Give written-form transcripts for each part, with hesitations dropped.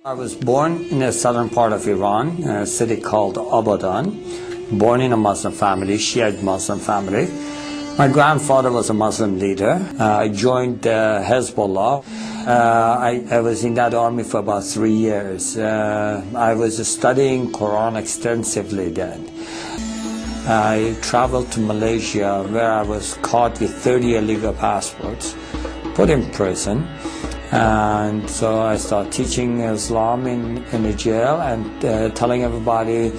I was born in the southern part of Iran, a city called Abadan. Born in a Muslim family, Shiite Muslim family. My grandfather was a Muslim leader. I joined Hezbollah. I was in that army for about 3 years. I was studying Quran extensively then. I traveled to Malaysia where I was caught with 30 illegal passports, put in prison. And so I started teaching Islam in the jail and telling everybody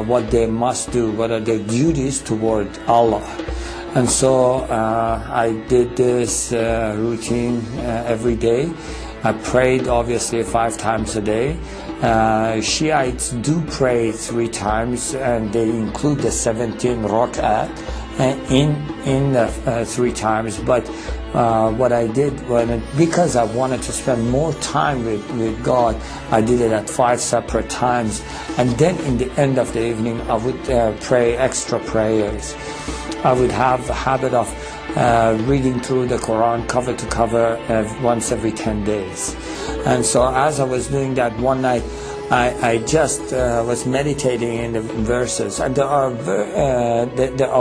what they must do, what are their duties toward Allah. And so I did this routine every day. I prayed obviously 5 times a day. Shiites do pray 3 times, and they include the 17 rak'at in the 3 times. But what I did, because I wanted to spend more time with God, I did it at 5 separate times. And then in the end of the evening, I would pray extra prayers. I would have the habit of reading through the Quran cover to cover once every 10 days. And so as I was doing that one night, I just was meditating in the verses, and there are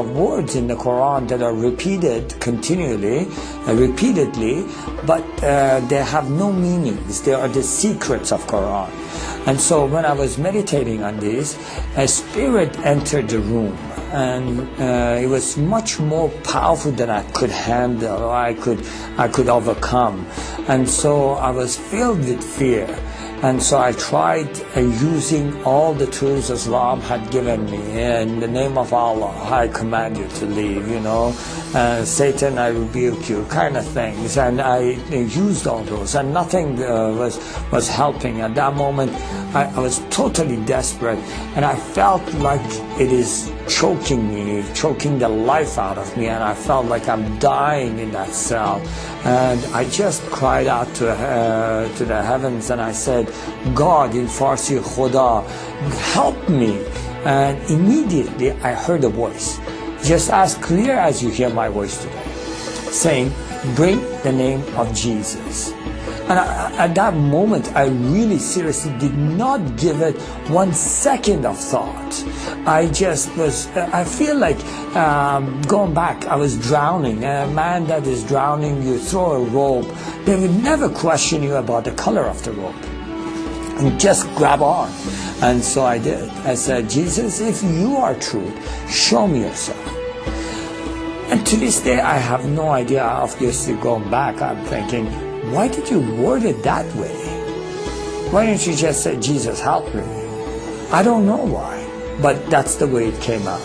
words in the Quran that are repeated continually, repeatedly, but they have no meanings. They are the secrets of Quran. And so when I was meditating on this, a spirit entered the room, and it was much more powerful than I could handle, or I could overcome. And so I was filled with fear. And so I tried using all the tools Islam had given me. In the name of Allah, I command you to leave, Satan, I rebuke you, kind of things. And I used all those, and nothing was helping. At that moment, I was totally desperate, and I felt like it is choking me, choking the life out of me, and I felt like I'm dying in that cell. And I just cried out to the heavens, and I said, God, in Farsi, Khuda, help me. And immediately I heard a voice, just as clear as you hear my voice today, saying, bring the name of Jesus. And at that moment, I really seriously did not give it 1 second of thought. I feel like going back, I was drowning. A man that is drowning, you throw a rope, they would never question you about the color of the rope. And just grab on. And so I did. I said, Jesus, if you are true, show me yourself. And to this day, I have no idea. Obviously, going back, I'm thinking, why did you word it that way? Why didn't you just say, Jesus, help me? I don't know why, but that's the way it came out.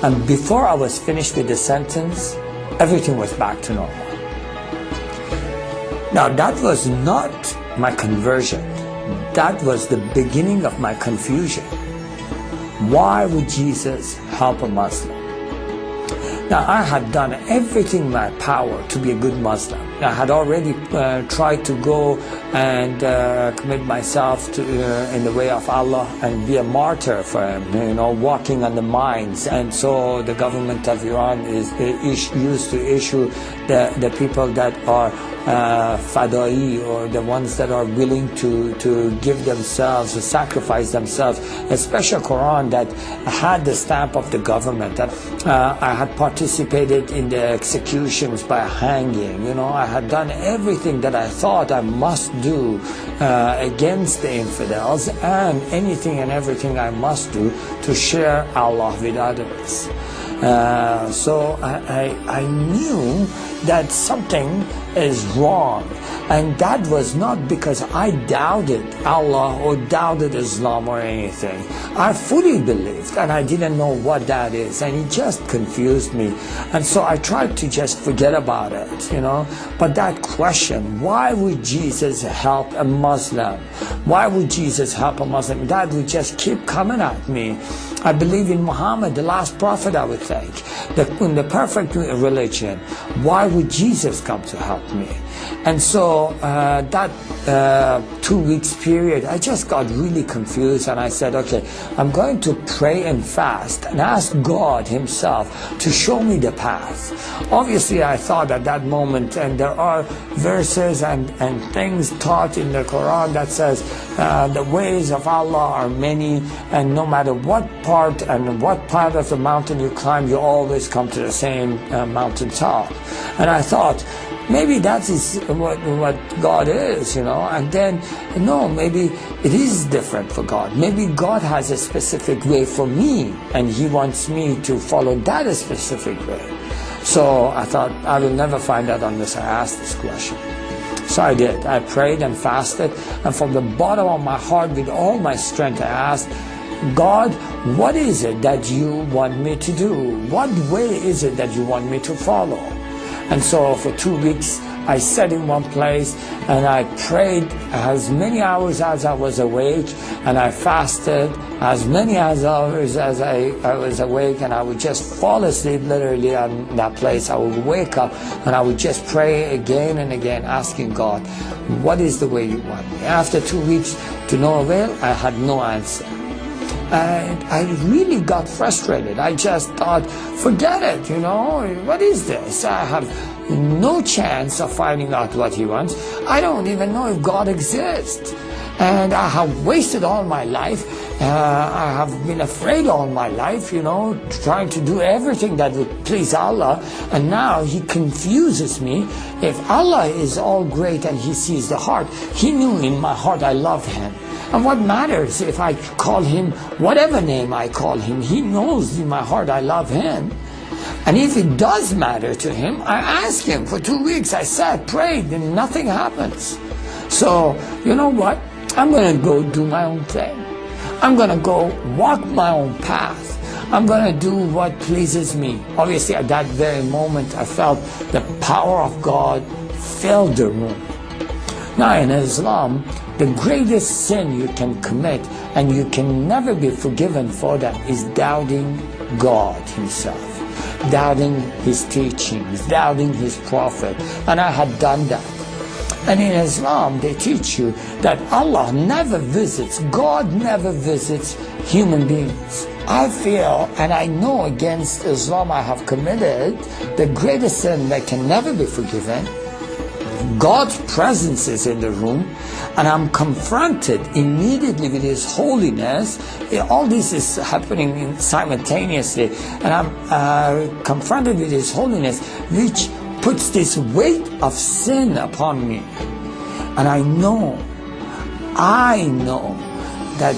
And before I was finished with the sentence, everything was back to normal. Now, that was not my conversion. That was the beginning of my confusion. Why would Jesus help a Muslim? Now, I had done everything in my power to be a good Muslim. I had already tried to go and commit myself to in the way of Allah and be a martyr for Him, walking on the mines. And so the government of Iran used to issue the people that are fadai, or the ones that are willing to give themselves, to sacrifice themselves, a special Quran that had the stamp of the government. I had participated in the executions by hanging. I had done everything that I thought I must do against the infidels, and anything and everything I must do to share Allah with others. So I knew that something is wrong, and that was not because I doubted Allah or doubted Islam or anything. I fully believed, and I didn't know what that is, and it just confused me. And so I tried to just forget about it, But that question, why would Jesus help a Muslim? Why would Jesus help a Muslim? That would just keep coming at me. I believe in Muhammad, the last prophet, I would think, in the perfect religion. Why would Jesus come to help helped me. And so that 2 weeks period, I just got really confused, and I said, okay, I'm going to pray and fast and ask God himself to show me the path. Obviously, I thought at that moment, and there are verses and things taught in the Quran that says the ways of Allah are many, and no matter what part and what part of the mountain you climb, you always come to the same mountain top. And I thought, maybe that is what God is, you know. And then, no, maybe it is different for God. Maybe God has a specific way for me, and he wants me to follow that specific way. So I thought, I will never find out unless I ask this question. So I did. I prayed and fasted, and from the bottom of my heart, with all my strength, I asked, God, what is it that you want me to do? What way is it that you want me to follow? And so for 2 weeks, I sat in one place and I prayed as many hours as I was awake, and I fasted as many hours as I was awake, and I would just fall asleep literally on that place. I would wake up and I would just pray again and again, asking God, what is the way you want me? After 2 weeks, to no avail, I had no answer. And I really got frustrated. I just thought, forget it, you know, what is this? I have no chance of finding out what he wants. I don't even know if God exists. And I have wasted all my life. I have been afraid all my life, you know, trying to do everything that would please Allah. And now he confuses me. If Allah is all great and he sees the heart, he knew in my heart I love him. And what matters if I call him whatever name I call him? He knows in my heart I love him. And if it does matter to him, I ask him. For 2 weeks I sat, prayed, and nothing happens. So, you know what? I'm going to go do my own thing. I'm going to go walk my own path. I'm going to do what pleases me. Obviously, at that very moment, I felt the power of God filled the room. Now, in Islam, the greatest sin you can commit, and you can never be forgiven for that, is doubting God himself, doubting his teachings, doubting his prophet. And I had done that. And in Islam, they teach you that Allah never visits, God never visits human beings. I feel, and I know against Islam I have committed the greatest sin that can never be forgiven. God's presence is in the room, and I'm confronted immediately with his holiness. All this is happening simultaneously, and I'm confronted with his holiness, which puts this weight of sin upon me. And I know that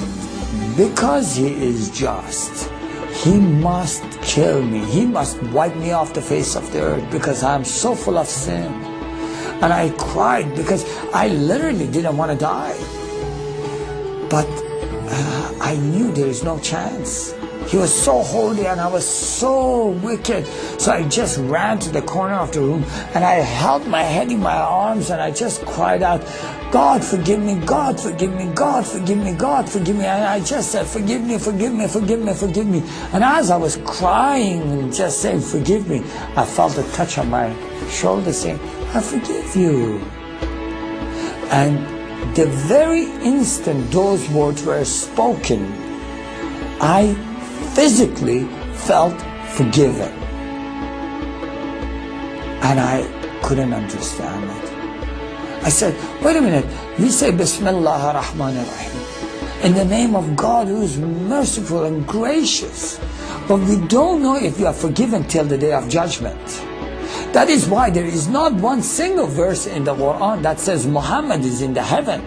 because he is just, he must kill me. He must wipe me off the face of the earth, because I'm so full of sin. And I cried because I literally didn't want to die. But I knew there is no chance. He was so holy and I was so wicked. So I just ran to the corner of the room and I held my head in my arms and I just cried out, God forgive me, God forgive me, God forgive me, God forgive me. And I just said, forgive me, forgive me, forgive me, forgive me. And as I was crying and just saying, forgive me, I felt a touch on my shoulder saying, I forgive you. And the very instant those words were spoken, I physically felt forgiven. And I couldn't understand it. I said, wait a minute, we say Bismillah ar-Rahman ar-Rahim, in the name of God who is merciful and gracious. But we don't know if we are forgiven till the day of judgment. That is why there is not one single verse in the Quran that says Muhammad is in the heaven.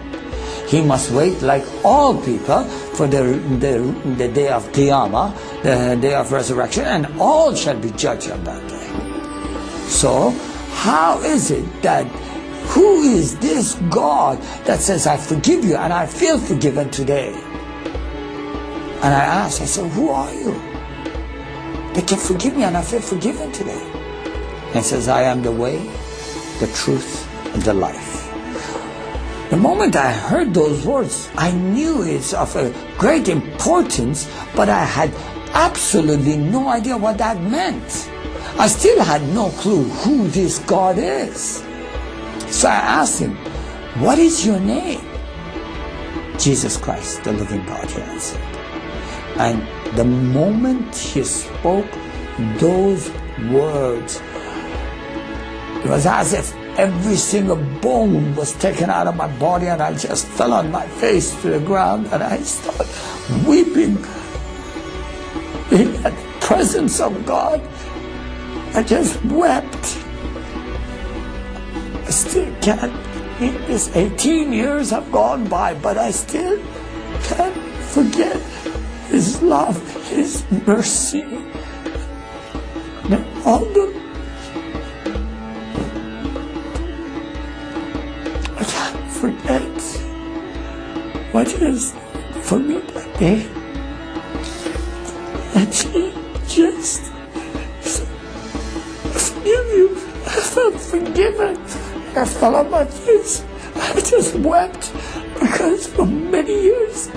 He must wait like all people for the day of Qiyamah, the day of resurrection, and all shall be judged on that day. So, how is it that, who is this God that says, I forgive you and I feel forgiven today? And I asked, I said, who are you? They can forgive me and I feel forgiven today. And he says, I am the way, the truth, and the life. The moment I heard those words, I knew it's of a great importance, but I had absolutely no idea what that meant. I still had no clue who this God is. So I asked him, what is your name? Jesus Christ, the living God, he answered. And the moment he spoke those words, it was as if every single bone was taken out of my body, and I just fell on my face to the ground, and I started weeping in the presence of God. I just wept. I still can't. This 18 years have gone by, but I still can't forget His love, His mercy, and all the. I can't forget what is for me that day. And He just said, I forgive you. I felt forgiven. I fell on my face. I just wept because for many years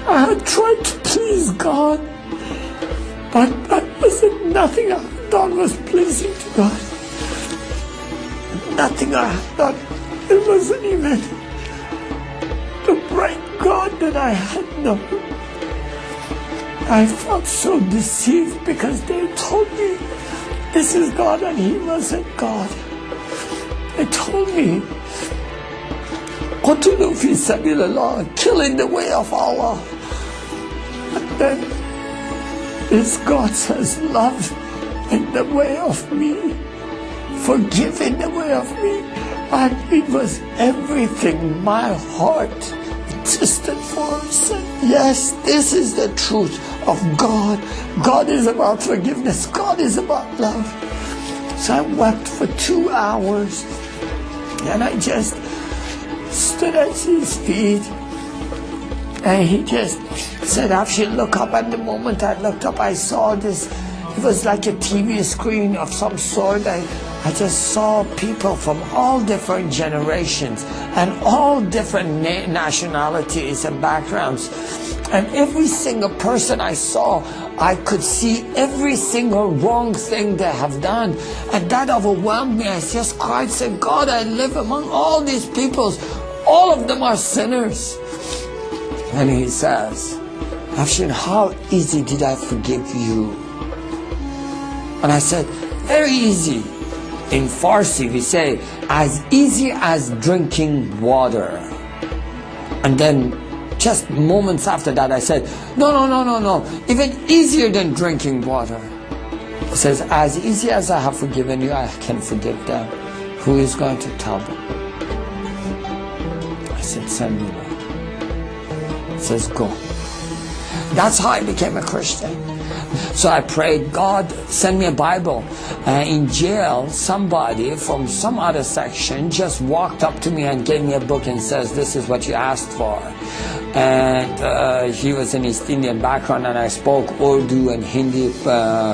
I had tried to please God, but that wasn't, nothing I had done was pleasing to God. Nothing I had done. It wasn't even the bright God that I had known. I felt so deceived because they told me this is God and He wasn't God. They told me, "Qutulu fi sabilillah," kill in the way of Allah. But then this God says, love in the way of me, forgive in the way of me. And it was everything my heart existed for. Said, yes, this is the truth of God. God is about forgiveness. God is about love. So I wept for 2 hours, and I just stood at His feet, and He just said, I should look up. And the moment I looked up, I saw this. It was like a TV screen of some sort. I just saw people from all different generations and all different nationalities and backgrounds. And every single person I saw, I could see every single wrong thing they have done. And that overwhelmed me. I just cried, said, God, I live among all these peoples. All of them are sinners. And He says, Afshin, how easy did I forgive you? And I said, very easy. In Farsi, we say, as easy as drinking water. And then just moments after that, I said, no. Even easier than drinking water. He says, as easy as I have forgiven you, I can forgive them. Who is going to tell them? I said, send me one. He says, go. That's how I became a Christian. So I prayed, God, send me a Bible. In jail, somebody from some other section just walked up to me and gave me a book and says, this is what you asked for. And he was an East Indian background, and I spoke Urdu and Hindi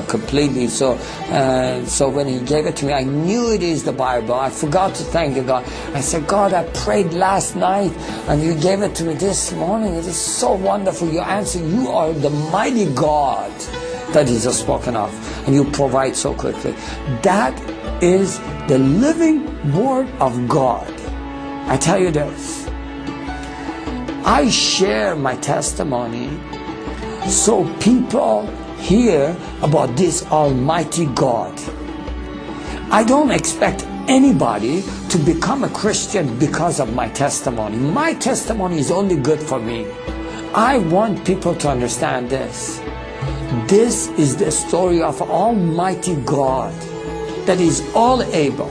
completely. So when he gave it to me, I knew it is the Bible. I forgot to thank the God. I said, God, I prayed last night and you gave it to me this morning. It is so wonderful. Your answer, you are the mighty God that is spoken of, and you provide so quickly. That is the living Word of God. I tell you this, I share my testimony so people hear about this Almighty God. I don't expect anybody to become a Christian because of my testimony. My testimony is only good for me. I want people to understand this. This is the story of Almighty God that is all able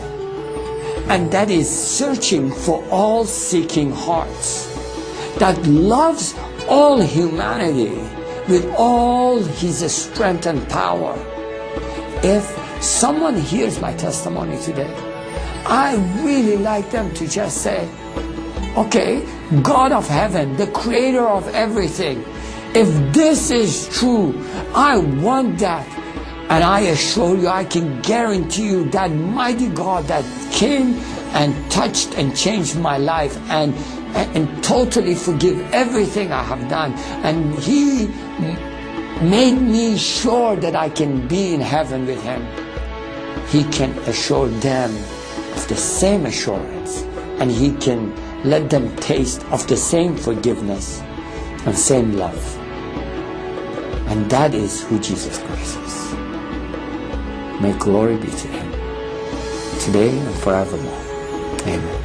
and that is searching for all seeking hearts, that loves all humanity with all His strength and power. If someone hears my testimony today, I really like them to just say, okay, God of heaven, the creator of everything, if this is true, I want that. And I assure you, I can guarantee you that mighty God that came and touched and changed my life and totally forgive everything I have done. And He made me sure that I can be in heaven with Him. He can assure them of the same assurance, and He can let them taste of the same forgiveness and same love. And that is who Jesus Christ is. May glory be to Him, today and forevermore. Amen.